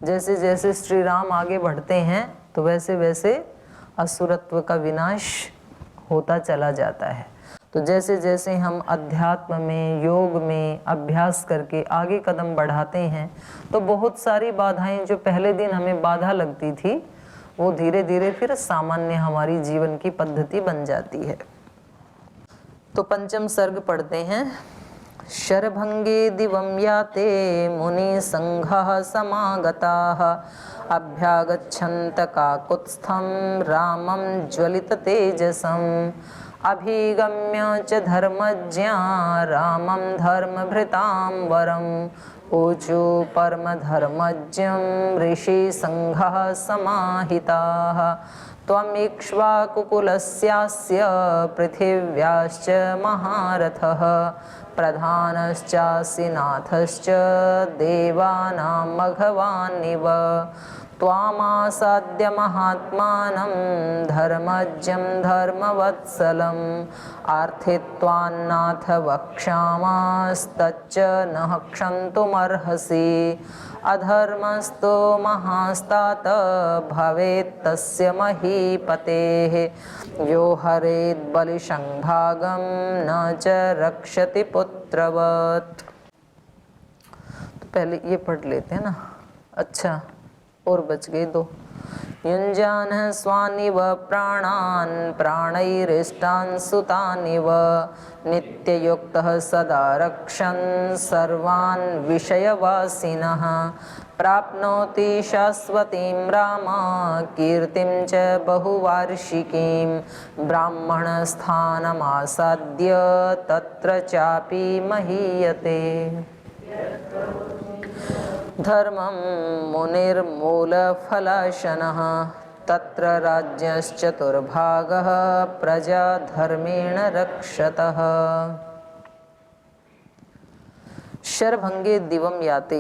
जैसे जैसे श्री राम आगे बढ़ते हैं तो वैसे वैसे असुरत्व का विनाश होता चला जाता है। तो जैसे जैसे हम अध्यात्म में, योग में अभ्यास करके आगे कदम बढ़ाते हैं तो बहुत सारी बाधाएं जो पहले दिन हमें बाधा लगती थी वो धीरे धीरे फिर सामान्य हमारी जीवन की पद्धति बन जाती है। तो पंचम सर्ग पढ़ते हैं। शरभंगे दिवं याते मुनि संघः समागताः अभ्यागच्छन्त काकुत्स्थं रामं ज्वलित तेजसम् अभिगम्य च धर्मज्ञा रामं धर्मभृतां वरम् ऊचु परमधर्मज्ञं ऋषि संघः समाहिताः त्वम् इक्ष्वाकुकुलस्यास्य पृथिव्याश्च महारथः प्रधानश्चासि नाथश्च देवानां मघवान्निव त्वामासाद्य महात्मानं धर्मज्ञं धर्मवत्सलम् आर्थित्वान्नाथ वक्ष्यामस्तच्च न क्षन्तुमर्हसि अधर्मस्तो महास्तात भवेत् तस्य महीपतेः यो हरेत् बलिसंभागं न च रक्षति पुत्रवत्। तो पहले ये पढ़ लेते हैं ना। अच्छा, और बच गए दो। युञ्जान स्वानिव प्राणान् प्राणैरिष्टान् सुतानिव नित्ययुक्तः सदा रक्षन् सर्वान् विषयवासिनः प्राप्नोति शाश्वतीं राम कीर्तिं च बहुवार्षिकीं ब्राह्मणस्थानमासाद्य तत्र चापि महीयते धर्मं मुनिर्मूलफलाशनः तत्र राज्यश्चतुर्भागः प्रजा धर्मेण रक्षतः। शरभंगे दिवम याते,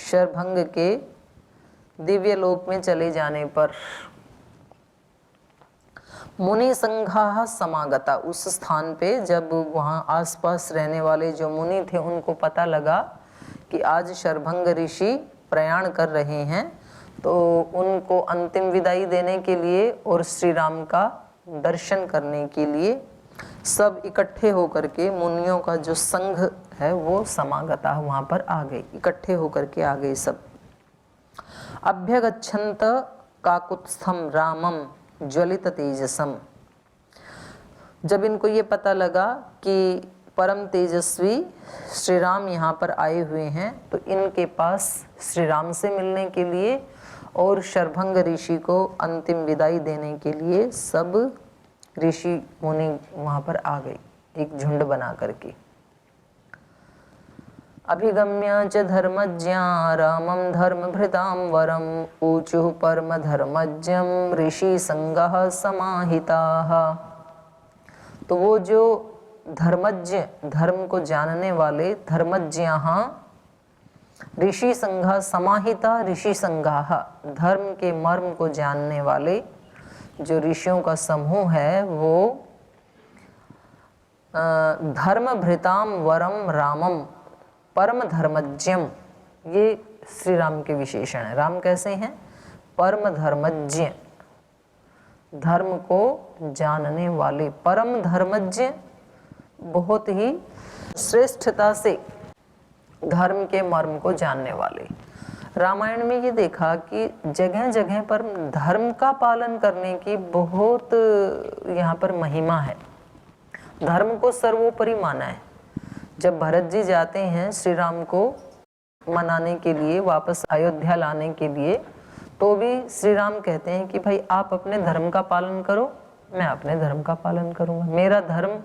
शरभंग के दिव्य लोक में चले जाने पर मुनि संघाः समागता, उस स्थान पे जब वहाँ आसपास रहने वाले जो मुनि थे उनको पता लगा कि आज शरभंग ऋषि प्रयाण कर रहे हैं तो उनको अंतिम विदाई देने के लिए और श्री राम का दर्शन करने के लिए सब इकट्ठे होकर के मुनियों का जो संघ है वो समागता वहाँ पर आ गए, इकट्ठे होकर के आ गए सब। अभ्यगच्छन्त काकुत्स्थं रामम ज्वलित तेजसम, जब इनको ये पता लगा कि परम तेजस्वी श्री राम यहाँ पर आए हुए हैं तो इनके पास श्री राम से मिलने के लिए और शरभंग ऋषि को अंतिम विदाई देने के लिए सब ऋषि मुनि वहाँ पर आ गए, एक झुंड बना करके। अभिगम्य च धर्मज्ञा रामं धर्मभृतां वरम ऊचुः परम धर्मज्ञं ऋषि संघः समाहिताः। तो वो जो धर्मज्ञ, धर्म को जानने वाले धर्मज्ञाः ऋषि संघः समाहिता, ऋषि संघाः धर्म के मर्म को जानने वाले जो ऋषियों का समूह है वो धर्मभृतां वरम रामम परम धर्मज्ञम, ये श्री राम के विशेषण है। राम कैसे हैं? परम धर्मज्ञ, धर्म को जानने वाले, परम धर्मज्ञ, बहुत ही श्रेष्ठता से धर्म के मर्म को जानने वाले। रामायण में ये देखा कि जगह जगह पर धर्म का पालन करने की बहुत यहाँ पर महिमा है, धर्म को सर्वोपरि माना है। जब भरत जी जाते हैं श्री राम को मनाने के लिए, वापस अयोध्या लाने के लिए, तो भी श्री राम कहते हैं कि भाई आप अपने धर्म का पालन करो, मैं अपने धर्म का पालन करूँगा। मेरा धर्म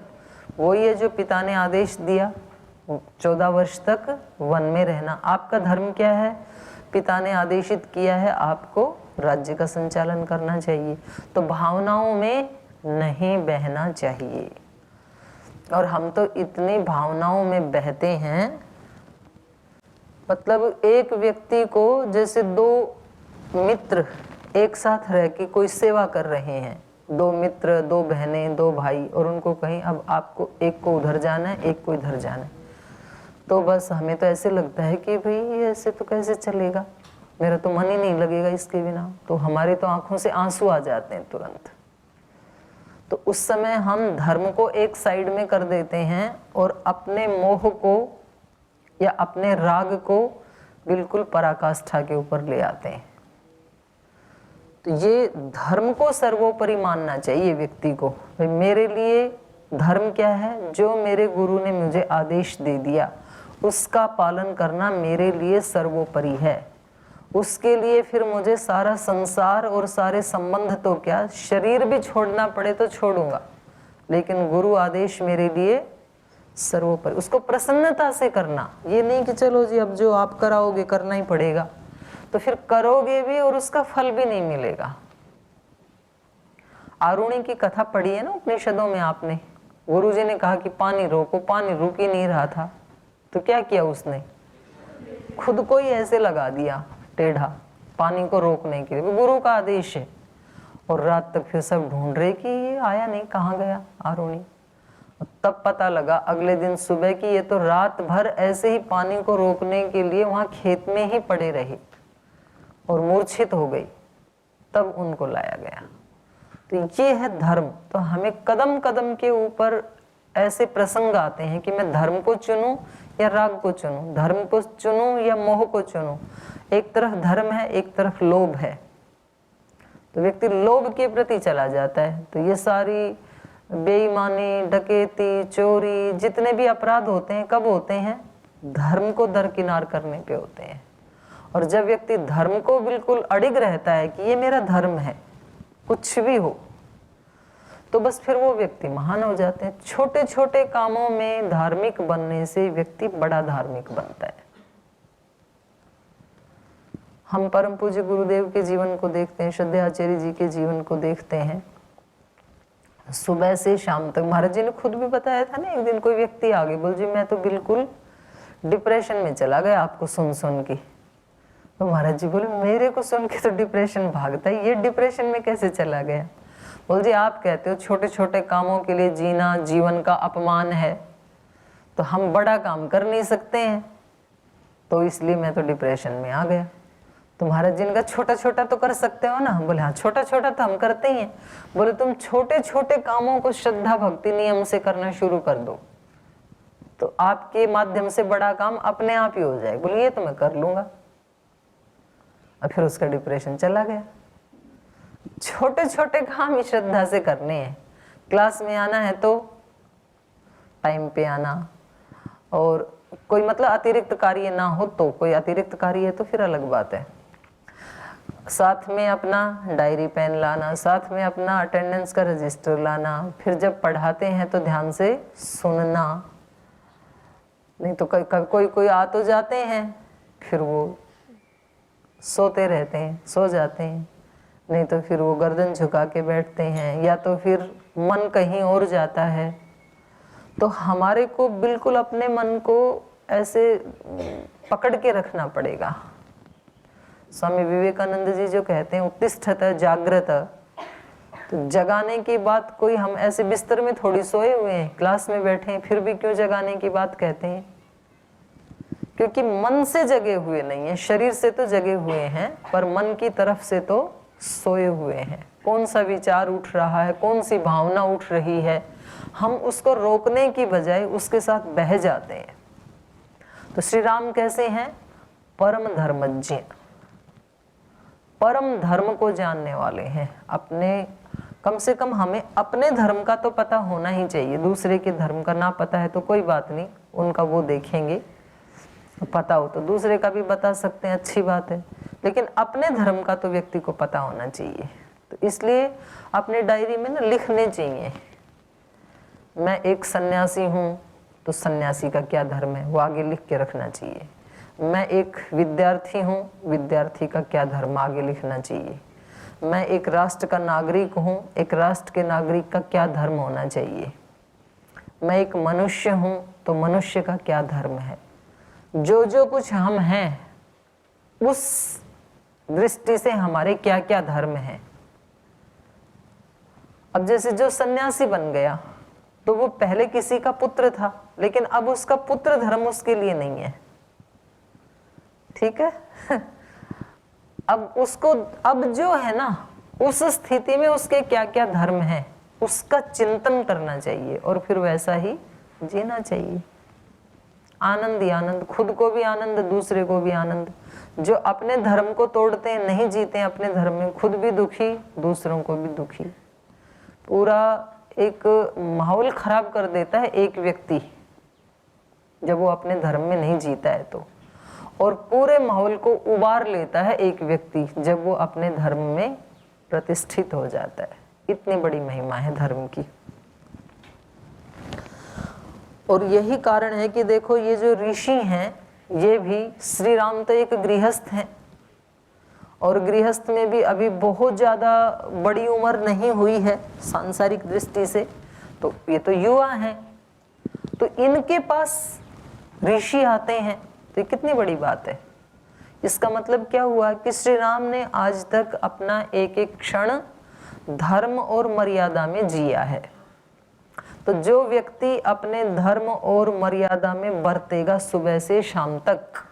वही है जो पिता ने आदेश दिया, 14 वर्ष तक वन में रहना। आपका धर्म क्या है? पिता ने आदेशित किया है आपको राज्य का संचालन करना चाहिए। तो भावनाओं में नहीं बहना चाहिए। और हम तो इतनी भावनाओं में बहते हैं, मतलब एक व्यक्ति को जैसे दो मित्र एक साथ रह के कोई सेवा कर रहे हैं, दो मित्र, दो बहनें, दो भाई, और उनको कहीं अब आपको एक को उधर जाना है, एक को इधर जाना है, तो बस हमें तो ऐसे लगता है कि भाई ऐसे तो कैसे चलेगा, मेरा तो मन ही नहीं लगेगा इसके बिना, तो हमारे तो आंखों से आंसू आ जाते हैं तुरंत। तो उस समय हम धर्म को एक साइड में कर देते हैं और अपने मोह को या अपने राग को बिल्कुल पराकाष्ठा के ऊपर ले आते हैं। तो ये धर्म को सर्वोपरि मानना चाहिए व्यक्ति को। भाई मेरे लिए धर्म क्या है? जो मेरे गुरु ने मुझे आदेश दे दिया उसका पालन करना मेरे लिए सर्वोपरि है। उसके लिए फिर मुझे सारा संसार और सारे संबंध तो क्या, शरीर भी छोड़ना पड़े तो छोड़ूंगा, लेकिन गुरु आदेश मेरे लिए सर्वोपरि। उसको प्रसन्नता से करना, ये नहीं कि चलो जी अब जो आप कराओगे करना ही पड़ेगा, तो फिर करोगे भी और उसका फल भी नहीं मिलेगा। आरुणि की कथा पढ़ी है ना उपनिषदों में आपने। गुरुजी ने कहा कि पानी रोको, पानी रुक ही नहीं रहा था, तो क्या किया उसने? खुद को ही ऐसे लगा दिया टेढ़ा पानी को रोकने के लिए, गुरु का आदेश है। और रात तक फिर सब ढूंढ रहे कि ये आया नहीं, कहाँ गया आरुणि। तब पता लगा अगले दिन सुबह कि ये तो रात भर ऐसे ही पानी को रोकने के लिए वहां खेत में ही पड़े रहे और मूर्छित हो गई। तब उनको लाया गया। तो ये है धर्म। तो हमें कदम कदम के ऊपर ऐसे प्रसंग आते हैं कि मैं धर्म को चुनूं या राग को चुनूं, धर्म को चुनूं या मोह को चुनूं। एक तरफ धर्म है, एक तरफ लोभ है, तो व्यक्ति लोभ के प्रति चला जाता है। तो ये सारी बेईमानी, डकैती, चोरी, जितने भी अपराध होते हैं कब होते हैं? धर्म को दरकिनार करने पे होते हैं। और जब व्यक्ति धर्म को बिल्कुल अडिग रहता है कि ये मेरा धर्म है, कुछ भी हो, तो बस फिर वो व्यक्ति महान हो जाते हैं। छोटे छोटे कामों में धार्मिक बनने से व्यक्ति बड़ा धार्मिक बनता है। हम परम पूज्य गुरुदेव के जीवन को देखते हैं, श्रद्धेय आचार्य जी के जीवन को देखते हैं। सुबह से शाम तक महाराज जी ने खुद भी बताया था ना, एक दिन कोई व्यक्ति आगे बोल जी मैं तो बिल्कुल डिप्रेशन में चला गया आपको सुन सुन के। तो महाराज जी बोले मेरे को सुन के तो डिप्रेशन भागता है, ये डिप्रेशन में कैसे चला गया? बोल जी आप कहते हो छोटे छोटे कामों के लिए जीना जीवन का अपमान है, तो हम बड़ा काम कर नहीं सकते हैं, तो इसलिए मैं तो डिप्रेशन में आ गया। तो महाराज जी ने कहा छोटा छोटा तो कर सकते हो ना? बोले हाँ छोटा छोटा तो हम करते ही हैं। बोले तुम छोटे छोटे कामों को श्रद्धा भक्ति नियम से करना शुरू कर दो, तो आपके माध्यम से बड़ा काम अपने आप ही हो जाए। बोले ये तो मैं कर लूंगा। और फिर उसका डिप्रेशन चला गया। छोटे छोटे काम ही श्रद्धा से करने हैं। क्लास में आना है तो टाइम पे आना, और कोई मतलब अतिरिक्त कार्य ना हो, तो कोई अतिरिक्त कार्य है तो फिर अलग बात है। साथ में अपना डायरी पेन लाना, साथ में अपना अटेंडेंस का रजिस्टर लाना, फिर जब पढ़ाते हैं तो ध्यान से सुनना। नहीं तो कोई आ तो जाते हैं, फिर वो सोते रहते हैं, सो जाते हैं, नहीं तो फिर वो गर्दन झुका के बैठते हैं, या तो फिर मन कहीं और जाता है। तो हमारे को बिल्कुल अपने मन को ऐसे पकड़ के रखना पड़ेगा। स्वामी विवेकानंद जी जो कहते हैं उत्तिष्ठत जागृत, तो जगाने की बात कोई हम ऐसे बिस्तर में थोड़ी सोए हुए हैं, क्लास में बैठे हैं, फिर भी क्यों जगाने की बात कहते हैं? क्योंकि मन से जगे हुए नहीं है, शरीर से तो जगे हुए हैं पर मन की तरफ से तो सोए हुए हैं। कौन सा विचार उठ रहा है, कौन सी भावना उठ रही है, हम उसको रोकने की बजाय उसके साथ बह जाते हैं। तो श्री राम कैसे हैं? परम धर्मज्ञ, परम धर्म को जानने वाले हैं। अपने कम से कम हमें अपने धर्म का तो पता होना ही चाहिए। दूसरे के धर्म का ना पता है तो कोई बात नहीं, उनका वो देखेंगे, पता हो तो दूसरे का भी बता सकते हैं, अच्छी बात है। लेकिन अपने धर्म का तो व्यक्ति को पता होना चाहिए। तो इसलिए अपने डायरी में ना लिखने चाहिए, मैं एक सन्यासी हूँ तो सन्यासी का क्या धर्म है, वो आगे लिख के रखना चाहिए। मैं एक विद्यार्थी हूँ, विद्यार्थी का क्या धर्म आगे लिखना चाहिए। मैं एक राष्ट्र का नागरिक हूँ, एक राष्ट्र के नागरिक का क्या धर्म होना चाहिए। मैं एक मनुष्य हूँ तो मनुष्य का क्या धर्म है। जो जो कुछ हम हैं उस दृष्टि से हमारे क्या क्या धर्म है। अब जैसे जो सन्यासी बन गया तो वो पहले किसी का पुत्र था, लेकिन अब उसका पुत्र धर्म उसके लिए नहीं है, ठीक है। अब उसको, अब जो है ना, उस स्थिति में उसके क्या क्या धर्म है उसका चिंतन करना चाहिए और फिर वैसा ही जीना चाहिए। आनंद ही आनंद, खुद को भी आनंद, दूसरे को भी आनंद। जो अपने धर्म को तोड़ते हैं, नहीं जीते हैं अपने धर्म में, खुद भी दुखी, दूसरों को भी दुखी। पूरा एक माहौल खराब कर देता है एक व्यक्ति जब वो अपने धर्म में नहीं जीता है तो, और पूरे माहौल को उबार लेता है एक व्यक्ति जब वो अपने धर्म में प्रतिष्ठित हो जाता है। इतनी बड़ी महिमा है धर्म की। और यही कारण है कि देखो ये जो ऋषि हैं, ये भी, श्री राम तो एक गृहस्थ हैं और गृहस्थ में भी अभी बहुत ज़्यादा बड़ी उम्र नहीं हुई है सांसारिक दृष्टि से, तो ये तो युवा हैं, तो इनके पास ऋषि आते हैं, तो ये कितनी बड़ी बात है। इसका मतलब क्या हुआ कि श्री राम ने आज तक अपना एक एक क्षण धर्म और मर्यादा में जिया है। तो जो व्यक्ति अपने धर्म और मर्यादा में बरतेगा सुबह से शाम तक,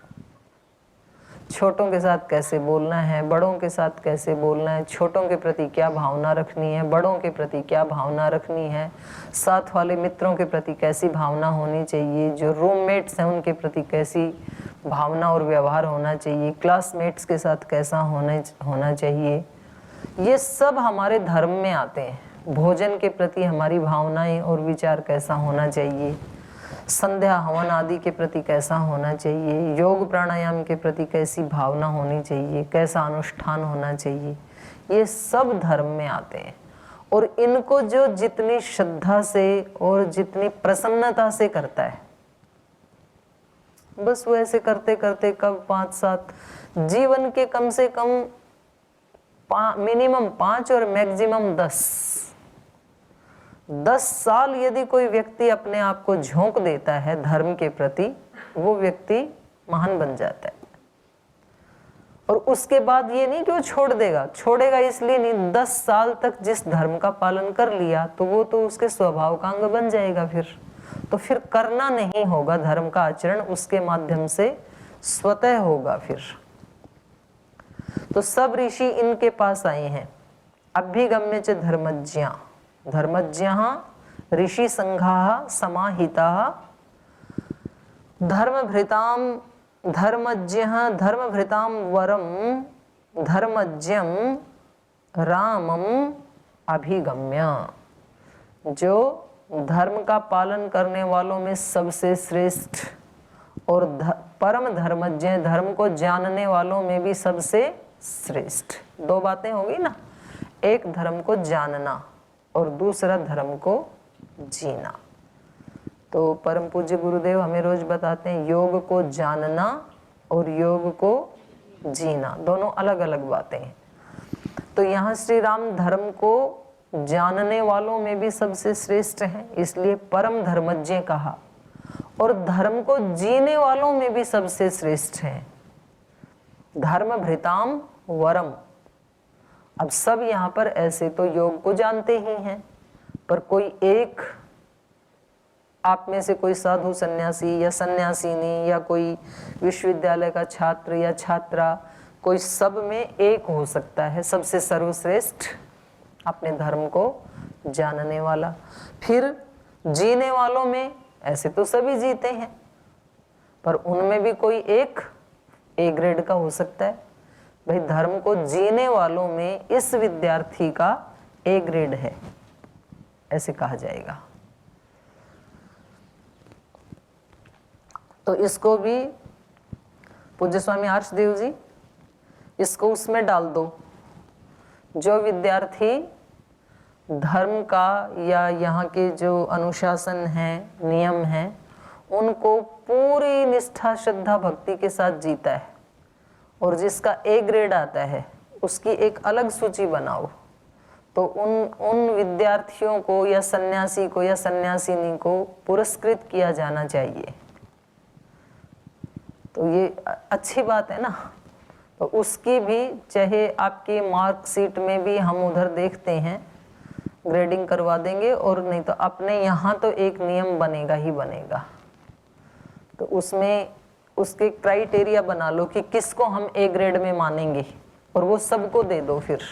छोटों के साथ कैसे बोलना है, बड़ों के साथ कैसे बोलना है, छोटों के प्रति क्या भावना रखनी है, बड़ों के प्रति क्या भावना रखनी है, साथ वाले मित्रों के प्रति कैसी भावना होनी चाहिए, जो रूममेट्स हैं उनके प्रति कैसी भावना और व्यवहार होना चाहिए, क्लासमेट्स के साथ कैसा होना चाहिए, ये सब हमारे धर्म में आते हैं। भोजन के प्रति हमारी भावनाएं और विचार कैसा होना चाहिए, संध्या हवन आदि के प्रति कैसा होना चाहिए, योग प्राणायाम के प्रति कैसी भावना होनी चाहिए, कैसा अनुष्ठान होना चाहिए, ये सब धर्म में आते हैं। और इनको जो जितनी श्रद्धा से और जितनी प्रसन्नता से करता है, बस वो ऐसे करते करते कब 5-7 जीवन के कम से कम मिनिमम 5 और मैक्सिमम 10 साल यदि कोई व्यक्ति अपने आप को झोंक देता है धर्म के प्रति, वो व्यक्ति महान बन जाता है। और उसके बाद ये नहीं कि वो छोड़ेगा इसलिए नहीं, 10 साल तक जिस धर्म का पालन कर लिया तो वो तो उसके स्वभाव का अंग बन जाएगा। फिर करना नहीं होगा धर्म का आचरण, उसके माध्यम से स्वतः होगा फिर। तो सब ऋषि इनके पास आए हैं। अभ्युगम्य च धर्मज्ञः ऋषि संघाः समाहिताः धर्मभृतां वरं धर्मज्ञं रामम अभिगम्य। जो धर्म का पालन करने वालों में सबसे श्रेष्ठ और परम धर्मज्ञ, धर्म को जानने वालों में भी सबसे श्रेष्ठ। 2 बातें होगी ना, एक धर्म को जानना और दूसरा धर्म को जीना। तो परम पूज्य गुरुदेव हमें रोज बताते हैं योग को जानना और योग को जीना दोनों अलग अलग बातें हैं। तो यहाँ श्री राम धर्म को जानने वालों में भी सबसे श्रेष्ठ हैं, इसलिए परम धर्मज्ञ कहा, और धर्म को जीने वालों में भी सबसे श्रेष्ठ हैं। धर्मभृताम वरम। अब सब यहाँ पर ऐसे तो योग को जानते ही हैं, पर कोई एक आप में से कोई साधु सन्यासी या सन्यासिनी या कोई विश्वविद्यालय का छात्र या छात्रा, कोई सब में एक हो सकता है सबसे सर्वश्रेष्ठ अपने धर्म को जानने वाला। फिर जीने वालों में ऐसे तो सभी जीते हैं, पर उनमें भी कोई एक ए ग्रेड का हो सकता है। भाई धर्म को जीने वालों में इस विद्यार्थी का ए ग्रेड है, ऐसे कहा जाएगा। तो इसको भी पूज्य स्वामी आर्षदेव जी इसको उसमें डाल दो, जो विद्यार्थी धर्म का या यहाँ के जो अनुशासन है, नियम है, उनको पूरी निष्ठा श्रद्धा भक्ति के साथ जीता है और जिसका ए ग्रेड आता है उसकी एक अलग सूची बनाओ। तो उन विद्यार्थियों को या सन्यासी को या सन्यासिनी को पुरस्कृत किया जाना चाहिए। तो ये अच्छी बात है ना। तो उसकी भी चाहे आपकी मार्कशीट में भी हम उधर देखते हैं, ग्रेडिंग करवा देंगे, और नहीं तो अपने यहाँ तो एक नियम बनेगा ही बनेगा। तो उसमें उसके क्राइटेरिया बना लो कि किसको हम ए ग्रेड में मानेंगे। और वो सबको दे दो। फिर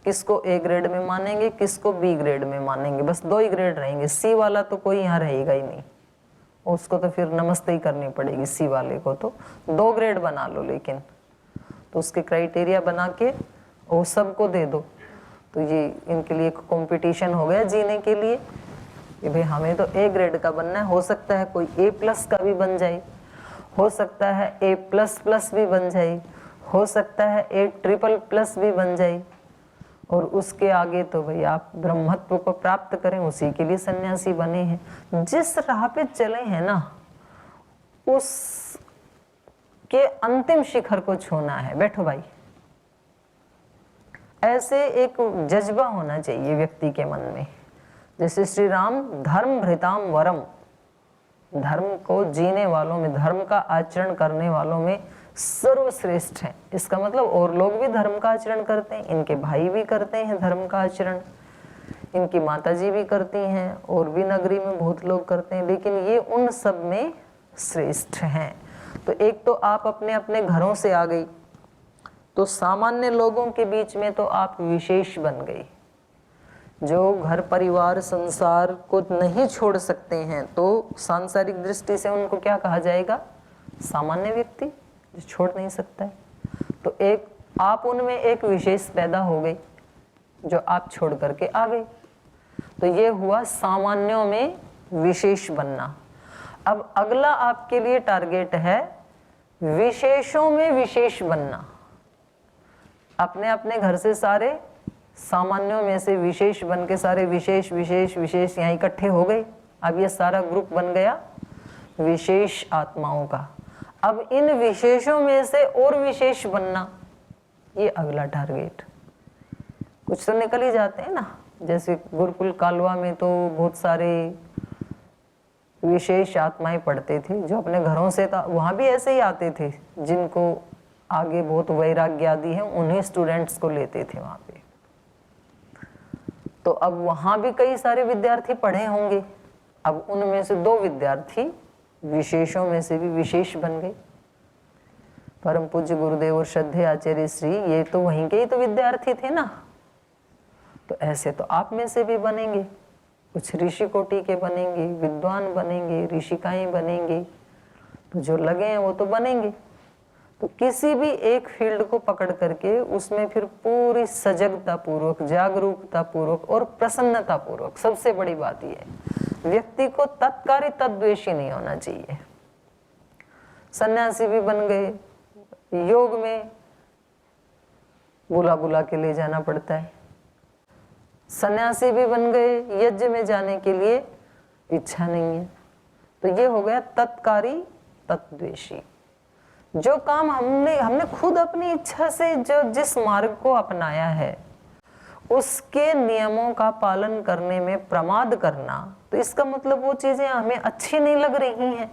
किसको ए ग्रेड में मानेंगे, किसको बी ग्रेड में मानेंगे, बस 2 ही ग्रेड रहेंगे। सी वाला तो कोई यहाँ रहेगा ही नहीं, उसको तो फिर नमस्ते ही करनी पड़ेगी। सी वाले को तो 2 ग्रेड बना लो, लेकिन तो उसके क्राइटेरिया बना के वो सबको दे दो। तो ये इनके लिए एक कंपटीशन हो गया जीने के लिए कि भाई हमें तो ए ग्रेड का बनना है। हो सकता है कोई A+ का भी बन जाए, हो सकता है A++ भी बन जाए, हो सकता है A++ भी बन जाए, और उसके आगे तो भाई आप ब्रह्मत्व को प्राप्त करें, उसी के लिए सन्यासी बने हैं। जिस राह पे चले हैं ना, उस के अंतिम शिखर को छूना है। बैठो भाई, ऐसे एक जज्बा होना चाहिए व्यक्ति के मन में। जैसे श्री राम धर्म भृताम वरम, धर्म को जीने वालों में, धर्म का आचरण करने वालों में सर्वश्रेष्ठ हैं। इसका मतलब और लोग भी धर्म का आचरण करते हैं, इनके भाई भी करते हैं धर्म का आचरण, इनकी माताजी भी करती हैं, और भी नगरी में बहुत लोग करते हैं, लेकिन ये उन सब में श्रेष्ठ हैं। तो एक तो आप अपने अपने घरों से आ गई, तो सामान्य लोगों के बीच में तो आप विशेष बन गई। जो घर परिवार संसार को नहीं छोड़ सकते हैं, तो सांसारिक दृष्टि से उनको क्या कहा जाएगा? सामान्य व्यक्ति, जो छोड़ नहीं सकता है। तो एक आप उनमें एक विशेष पैदा हो गई, जो आप छोड़ करके आ गए। तो ये हुआ सामान्यों में विशेष बनना। अब अगला आपके लिए टारगेट है विशेषों में विशेष बनना। अपने अपने घर से सारे सामान्यों में से विशेष बन के सारे विशेष विशेष विशेष यहाँ इकट्ठे हो गए। अब ये सारा ग्रुप बन गया विशेष आत्माओं का। अब इन विशेषों में से और विशेष बनना, ये अगला टारगेट। कुछ तो निकल ही जाते हैं ना, जैसे गुरुकुल कालवा में तो बहुत सारे विशेष आत्माएं पढ़ते थे जो अपने घरों से था, वहाँ भी ऐसे ही आते थे। जिनको आगे बहुत वैराग्य आदि है, उन्हीं स्टूडेंट्स को लेते थे वहाँ पे। तो अब वहाँ भी कई सारे विद्यार्थी पढ़े होंगे। अब उनमें से 2 विद्यार्थी विशेषों में से भी विशेष बन गए। परम पूज्य गुरुदेव और श्रद्धेय आचार्य श्री, ये तो वहीं के ही तो विद्यार्थी थे ना। तो ऐसे तो आप में से भी बनेंगे, कुछ ऋषि कोटि के बनेंगे, विद्वान बनेंगे, ऋषिकाएं बनेंगे। तो जो लगे हैं वो तो बनेंगे। तो किसी भी एक फील्ड को पकड़ करके उसमें फिर पूरी सजगता पूर्वक, जागरूकता पूर्वक और प्रसन्नता पूर्वक, सबसे बड़ी बात यह है व्यक्ति को तत्कारी तद्वेषी नहीं होना चाहिए। सन्यासी भी बन गए, योग में बुला बुला के ले जाना पड़ता है। सन्यासी भी बन गए, यज्ञ में जाने के लिए इच्छा नहीं है। तो ये हो गया तत्कारी तत्द्वेषी। जो काम हमने खुद अपनी इच्छा से जो जिस मार्ग को अपनाया है, उसके नियमों का पालन करने में प्रमाद करना, तो इसका मतलब वो चीजें हमें अच्छी नहीं लग रही हैं।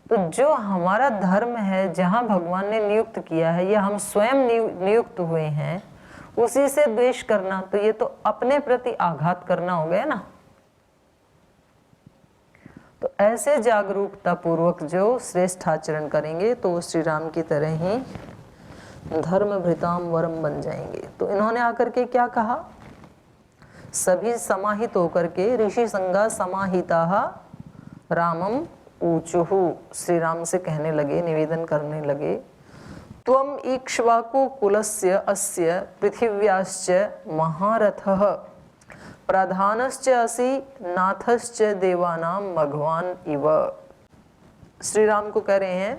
तो जो हमारा धर्म है, जहाँ भगवान ने नियुक्त किया है या हम स्वयं नियुक्त हुए हैं, उसी से द्वेष करना, तो ये तो अपने प्रति आघात करना हो गया ना। तो ऐसे जागरूकता पूर्वक जो श्रेष्ठ आचरण करेंगे, तो वो श्री राम की तरह ही धर्म भृताम वरम बन जाएंगे। तो इन्होंने आकर के क्या कहा? सभी समाहित होकर के ऋषि संगा समाहिता रामम ऊचुहु, श्री राम से कहने लगे, निवेदन करने लगे, त्वम इक्ष्वाकु कुलस्य अस्य पृथिव्याश्च महारथः प्रधानश्च असि नाथश्च देवानां भगवान इव। श्री राम को कह रहे हैं,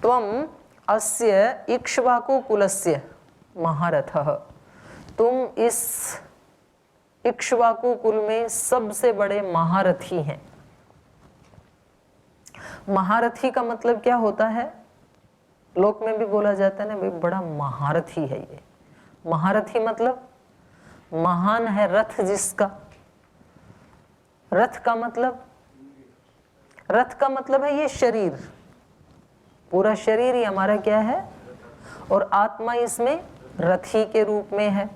त्वम अस्य इक्ष्वाकु कुलस्य महारथः, तुम इस इक्ष्वाकु कुल में सबसे बड़े महारथी हैं। महारथी का मतलब क्या होता है? लोक में भी बोला जाता है ना, भाई बड़ा महारथी है ये। महारथी मतलब महान है रथ जिसका। रथ का मतलब है ये शरीर, पूरा शरीर ही हमारा क्या है, और आत्मा इसमें रथी के रूप में है।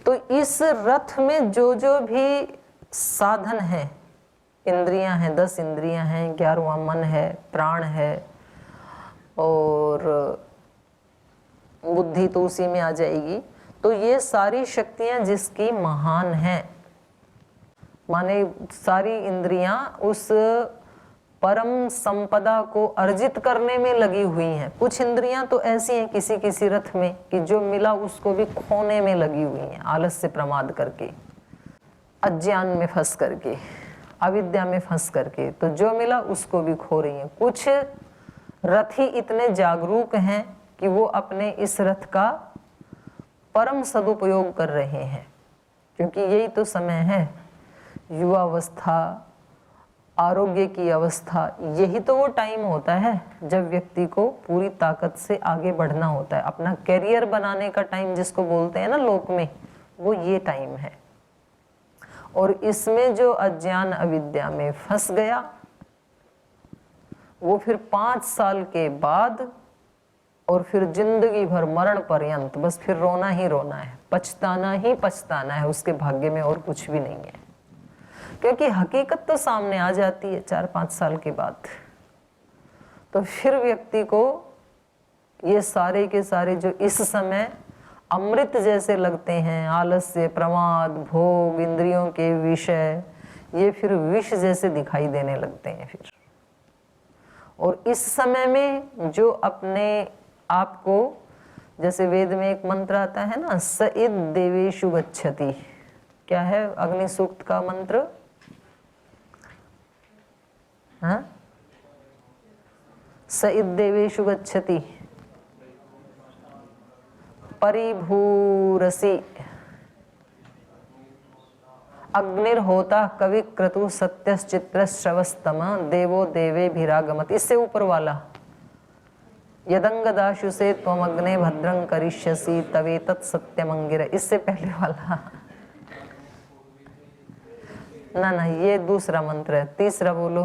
तो इस रथ में जो जो भी साधन है, इंद्रियां हैं, 10 इंद्रियां हैं, 11वां मन है, प्राण है, और बुद्धि तो उसी में आ जाएगी। तो ये सारी शक्तियां जिसकी महान हैं, माने सारी इंद्रियां उस परम संपदा को अर्जित करने में लगी हुई हैं। कुछ इंद्रियां तो ऐसी हैं किसी किसी रथ में कि जो मिला उसको भी खोने में लगी हुई हैं, आलस से प्रमाद करके, अज्ञान में फंस करके, अविद्या में फंस करके, तो जो मिला उसको भी खो रही हैं। कुछ रथी इतने जागरूक हैं कि वो अपने इस रथ का परम सदुपयोग कर रहे हैं, क्योंकि यही तो समय है, युवावस्था, आरोग्य की अवस्था, यही तो वो टाइम होता है जब व्यक्ति को पूरी ताकत से आगे बढ़ना होता है, अपना कैरियर बनाने का टाइम जिसको बोलते हैं ना लोक में, वो ये टाइम है। और इसमें जो अज्ञान अविद्या में फंस गया, वो फिर 5 साल के बाद और फिर जिंदगी भर मरण पर्यंत बस फिर रोना ही रोना है, पछताना ही पछताना है, उसके भाग्य में और कुछ भी नहीं है। क्योंकि हकीकत तो सामने आ जाती है 4-5 साल के बाद। तो फिर व्यक्ति को ये सारे के सारे जो इस समय अमृत जैसे लगते हैं, आलस्य, प्रमाद, भोग, इंद्रियों के विषय, ये फिर विष जैसे दिखाई देने लगते हैं फिर। और इस समय में जो अपने आप को, जैसे वेद में एक मंत्र आता है ना, स इद देवेषु गच्छति, क्या है अग्नि सूक्त का मंत्र? हाँ, स इद देवेषु गच्छति परिभूरसि अग्निर्होता कवि क्रतु सत्यश्चित्रश्रवस्तम देवो देवेभिरागमत। इससे ऊपर वाला यदंगदाशु से त्वमग्ने भद्रं करिष्यसि तवेतत् सत्यमंगिर, इससे पहले वाला ना, ये दूसरा मंत्र है। तीसरा बोलो,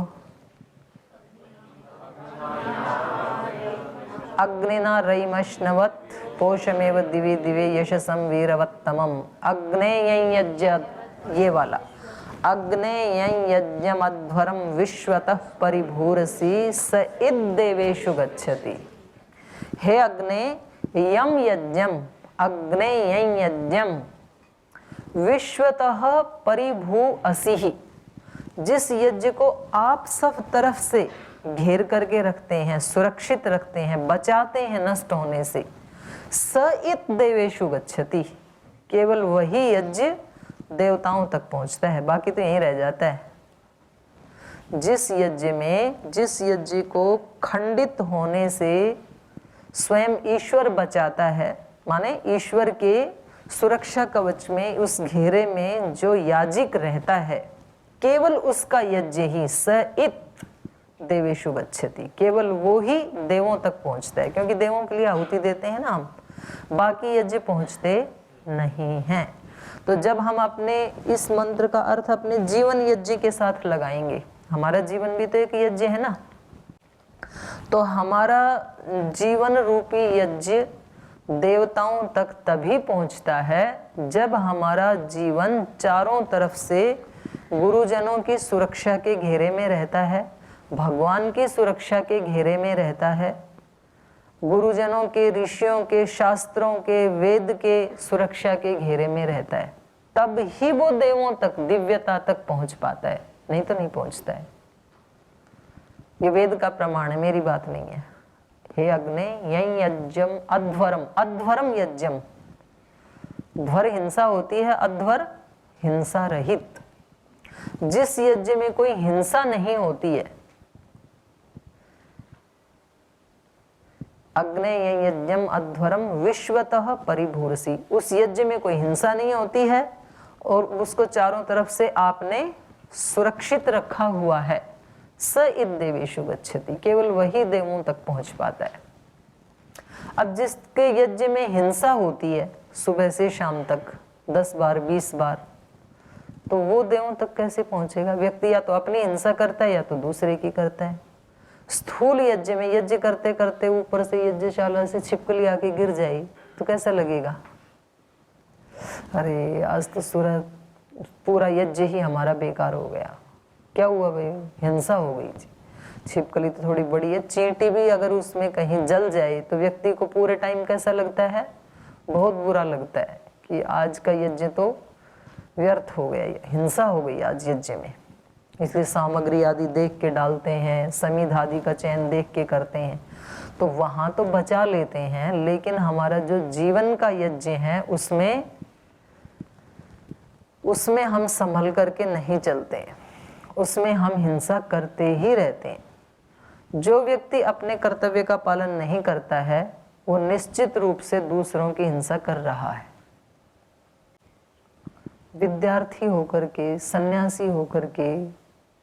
अग्निना रयिमश्नवत् पोषमेव दिवे दिवे यशसं वीरवत्तमम् अग्नेयं यज्ञ, ये वाला, अग्नेयं यज्ञमध्वरं विश्वतः परिभूरसि स इद देवेषु गच्छति। हे अग्ने यम यज्ञम, अग्नेयं यज्ञम विश्वतः परिभू असि, जिस यज्ञ को आप सब तरफ से घेर करके रखते हैं, सुरक्षित रखते हैं, बचाते हैं नष्ट होने से, स इत देवेषु गच्छति, केवल वही यज्ञ देवताओं तक पहुंचता है, बाकी तो यहीं रह जाता है। जिस यज्ञ को खंडित होने से स्वयं ईश्वर बचाता है, माने ईश्वर के सुरक्षा कवच में, उस घेरे में जो याजिक रहता है, केवल उसका यज्ञ ही स इत देवेषु गच्छति, केवल वो ही देवों तक पहुंचता है, क्योंकि देवों के लिए आहुति देते हैं ना हम, बाकी यज्ञ पहुंचते नहीं हैं। तो जब हम अपने इस मंत्र का अर्थ अपने जीवन यज्ञ के साथ लगाएंगे, हमारा जीवन भी तो एक यज्ञ है ना, तो हमारा जीवन रूपी यज्ञ देवताओं तक तभी पहुंचता है जब हमारा जीवन चारों तरफ से गुरुजनों की सुरक्षा के घेरे में रहता है, भगवान की सुरक्षा के घेरे में रहता है, गुरुजनों के, ऋषियों के, शास्त्रों के, वेद के सुरक्षा के घेरे में रहता है, तब ही वो देवों तक, दिव्यता तक पहुंच पाता है, नहीं तो नहीं पहुंचता है। ये वेद का प्रमाण है, मेरी बात नहीं है। हे अग्ने यं यज्ञम अध्वरम, अध्वरम यज्ञम, ध्वर हिंसा होती है, अध्वर हिंसा रहित। जिस यज्ञ में कोई हिंसा नहीं होती है, अग्ने यं यज्ञम अध्वरम विश्वतः परिभूरसि, उस यज्ञ में कोई हिंसा नहीं होती है और उसको चारों तरफ से आपने सुरक्षित रखा हुआ है। स इत देवेषु गच्छति, केवल वही देवों तक पहुंच पाता है। अब जिसके यज्ञ में हिंसा होती है सुबह से शाम तक 10 बार 20 बार, तो वो देवों तक कैसे पहुंचेगा? व्यक्ति या तो अपनी हिंसा करता है या तो दूसरे की करता है। स्थूल यज्ञ में यज्ञ करते करते ऊपर से यज्ञशाला से छिपकली आके गिर जाए तो कैसा लगेगा? अरे आज तो पूरा यज्ञ ही हमारा बेकार हो गया। क्या हुआ भाई? हिंसा हो गई थी। छिपकली तो थोड़ी बड़ी है, चींटी भी अगर उसमें कहीं जल जाए तो व्यक्ति को पूरे टाइम कैसा लगता है, बहुत बुरा लगता है कि आज का यज्ञ तो व्यर्थ हो गया, हिंसा हो गई आज यज्ञ में। इसलिए सामग्री आदि देख के डालते हैं, समीध आदि का चयन देख के करते हैं, तो वहाँ तो बचा लेते हैं, लेकिन हमारा जो जीवन का यज्ञ है उसमें हम संभल करके नहीं चलते, उसमें हम हिंसा करते ही रहते हैं। जो व्यक्ति अपने कर्तव्य का पालन नहीं करता है वो निश्चित रूप से दूसरों की हिंसा कर रहा है। विद्यार्थी होकर के, सन्यासी होकर के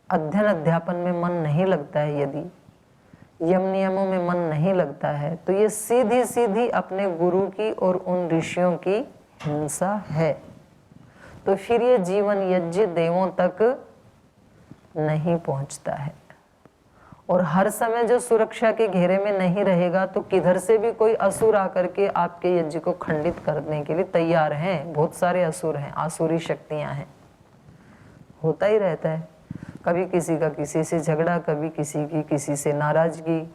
अध्ययन अध्यापन में मन नहीं लगता है, यदि यम नियमों में मन नहीं लगता है, तो ये सीधी सीधी अपने गुरु की और उन ऋषियों की हिंसा है। तो फिर ये जीवन यज्ञ देवों तक नहीं पहुंचता है। और हर समय जो सुरक्षा के घेरे में नहीं रहेगा तो किधर से भी कोई असुर आकर के आपके यज्ञ को खंडित करने के लिए तैयार हैं। बहुत सारे असुर हैं, आसुरी शक्तियां हैं, होता ही रहता है। कभी किसी का किसी से झगड़ा, कभी किसी की किसी से नाराजगी,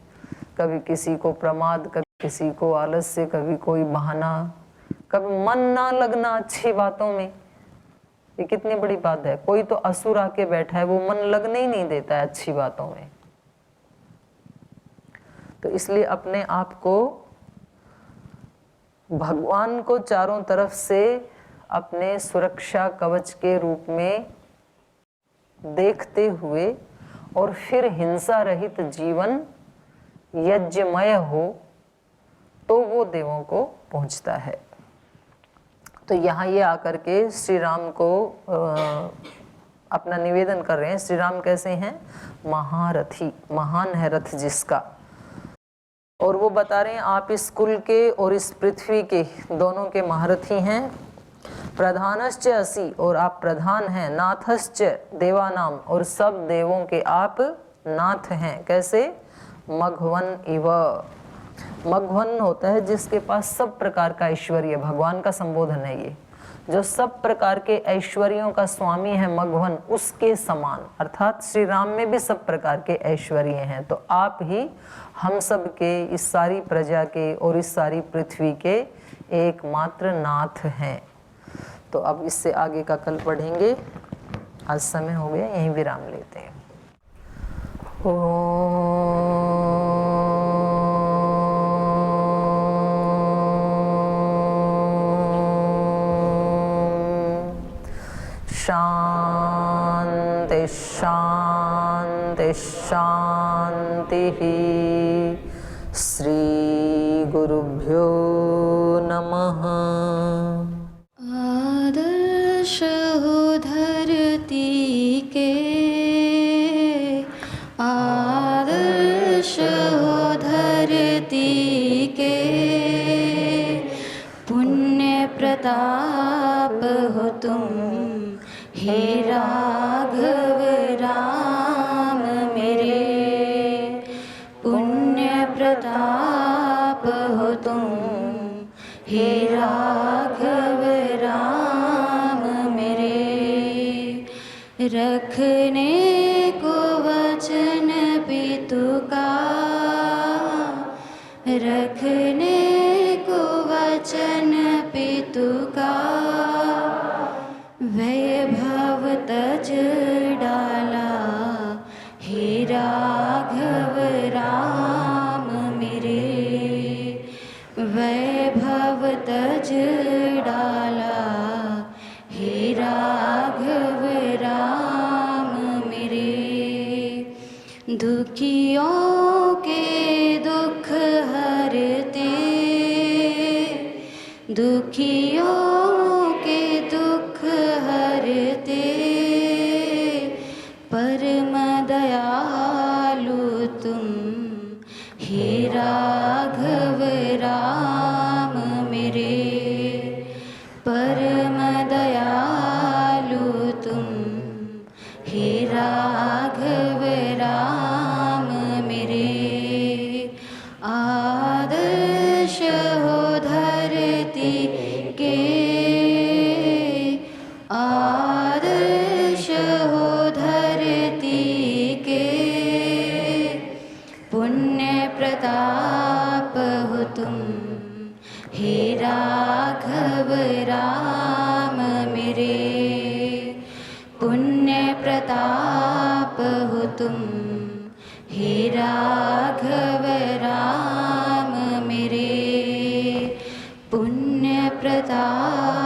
कभी किसी को प्रमाद, कभी किसी को आलस्य, कभी कोई बहाना, कभी मन ना लगना अच्छी बातों में। ये कितनी बड़ी बात है। कोई तो असुर आके बैठा है, वो मन लगने ही नहीं देता है अच्छी बातों में। तो इसलिए अपने आप को भगवान को चारों तरफ से अपने सुरक्षा कवच के रूप में देखते हुए और फिर हिंसा रहित जीवन यज्ञमय हो तो वो देवों को पहुंचता है। तो यहाँ ये आकर के श्री राम को अपना निवेदन कर रहे हैं। श्री राम कैसे हैं? महारथी, महान है रथ जिसका। और वो बता रहे हैं आप इस कुल के और इस पृथ्वी के दोनों के महारथी हैं। प्रधानश्च असि, और आप प्रधान हैं। नाथश्च देवानाम, और सब देवों के आप नाथ हैं। कैसे? मघवन इव। मघवन होता है जिसके पास सब प्रकार का ऐश्वर्य, भगवान का संबोधन है ये। जो सब प्रकार के ऐश्वर्यों का स्वामी है मघवन, उसके समान, अर्थात श्री राम में भी सब प्रकार के ऐश्वर्य हैं। तो आप ही हम सब के, इस सारी प्रजा के और इस सारी पृथ्वी के एकमात्र नाथ हैं। तो अब इससे आगे का कल पढ़ेंगे। आज समय हो गया, यहीं विराम लेते हैं। शांति शांति शांति। श्री गुरुभ्यो नमः। आदर्श हो धरती के, आदर्श हो धरती के, पुण्य प्रताप हो तुम हे राघव राम मेरे। पुण्य प्रताप हो तुम हे राघव राम मेरे। रखने को वचन पितु का, रखने को वचन पितु का, वैभव तज डाला हे राघव राम मेरे। वैभव तज डाला हे राघव राम मेरे। दुखियों के दुख हरते, दुखियों के दुख हरते, परम दयालु तुम हे राघव राम मेरे। परम दयालु तुम हे राघव राम मेरे। आदर्श हो धरती के, आदर्श हो धरती के, प्रताप हो तुम, हे राघव राम मेरे। पुण्य प्रताप हो तुम, हे राघव राम मेरे। पुण्य प्रताप